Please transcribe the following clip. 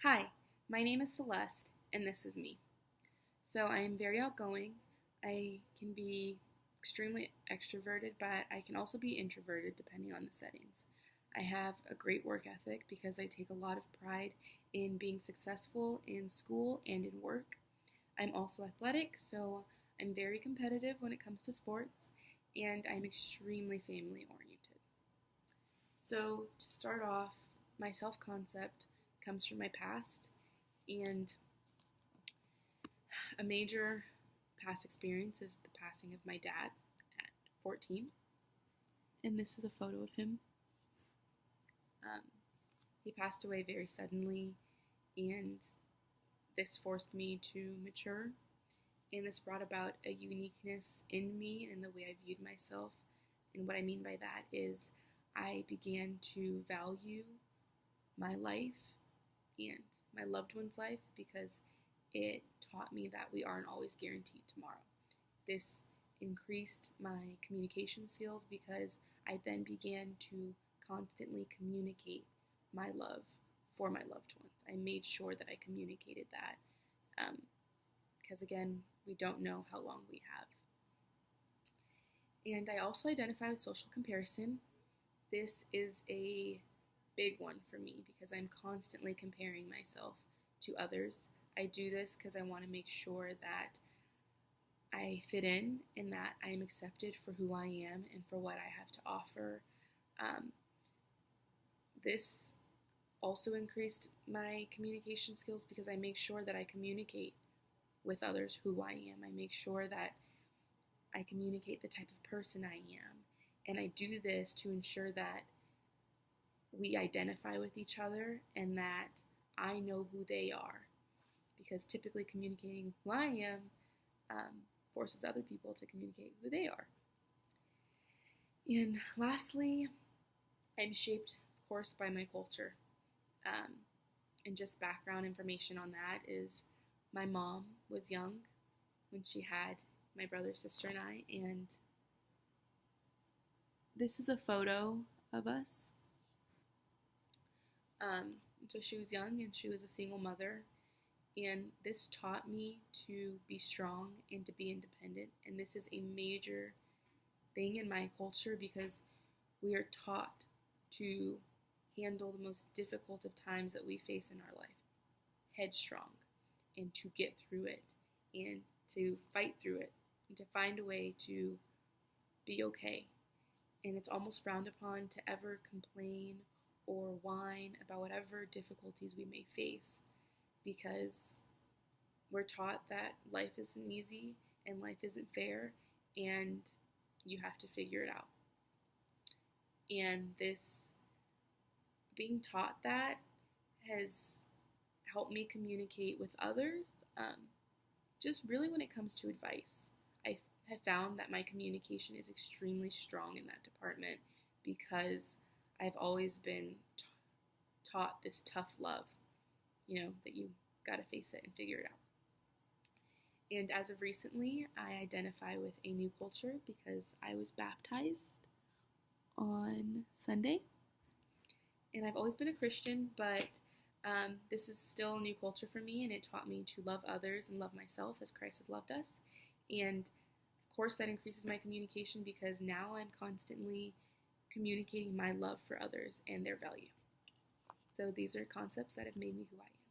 Hi, my name is Celeste, and this is me. So I am very outgoing. I can be extremely extroverted, but I can also be introverted depending on the settings. I have a great work ethic because I take a lot of pride in being successful in school and in work. I'm also athletic, so I'm very competitive when it comes to sports, and I'm extremely family oriented. So, to start off, my self concept comes from my past, and a major past experience is the passing of my dad at 14. And this is a photo of him. Um, he passed away very suddenly, and this forced me to mature. And this brought about a uniqueness in me and in the way I viewed myself. And what I mean by that is I began to value my life and my loved one's life because it taught me that we aren't always guaranteed tomorrow. This increased my communication skills because I then began to constantly communicate my love for my loved ones. I made sure that I communicated that because, again, we don't know how long we have. And I also identify with social comparison. This is a big one for me because I'm constantly comparing myself to others. I do this because I want to make sure that I fit in and that I am accepted for who I am and for what I have to offer. This also increased my communication skills because I make sure that I communicate with others who I am. I make sure that I communicate the type of person I am. And I do this to ensure that we identify with each other and that I know who they are. Because typically communicating who I am forces other people to communicate who they are. And lastly, I'm shaped, of course, by my culture. And just background information on that is my mom was young when she had my brother, sister, and I, and this is a photo of us. So she was young and she was a single mother, and this taught me to be strong and to be independent. And this is a major thing in my culture because we are taught to handle the most difficult of times that we face in our life headstrong, and to get through it and to fight through it and to find a way to be okay. And it's almost frowned upon to ever complain or whine about whatever difficulties we may face because we're taught that life isn't easy and life isn't fair and you have to figure it out. And this being taught that has helped me communicate with others, just really when it comes to advice. I have found that my communication is extremely strong in that department because I've always been taught this tough love, that you gotta face it and figure it out. And as of recently, I identify with a new culture because I was baptized on Sunday. And I've always been a Christian, but this is still a new culture for me, and it taught me to love others and love myself as Christ has loved us. And of course, that increases my communication because now I'm constantly communicating my love for others and their value. So these are concepts that have made me who I am.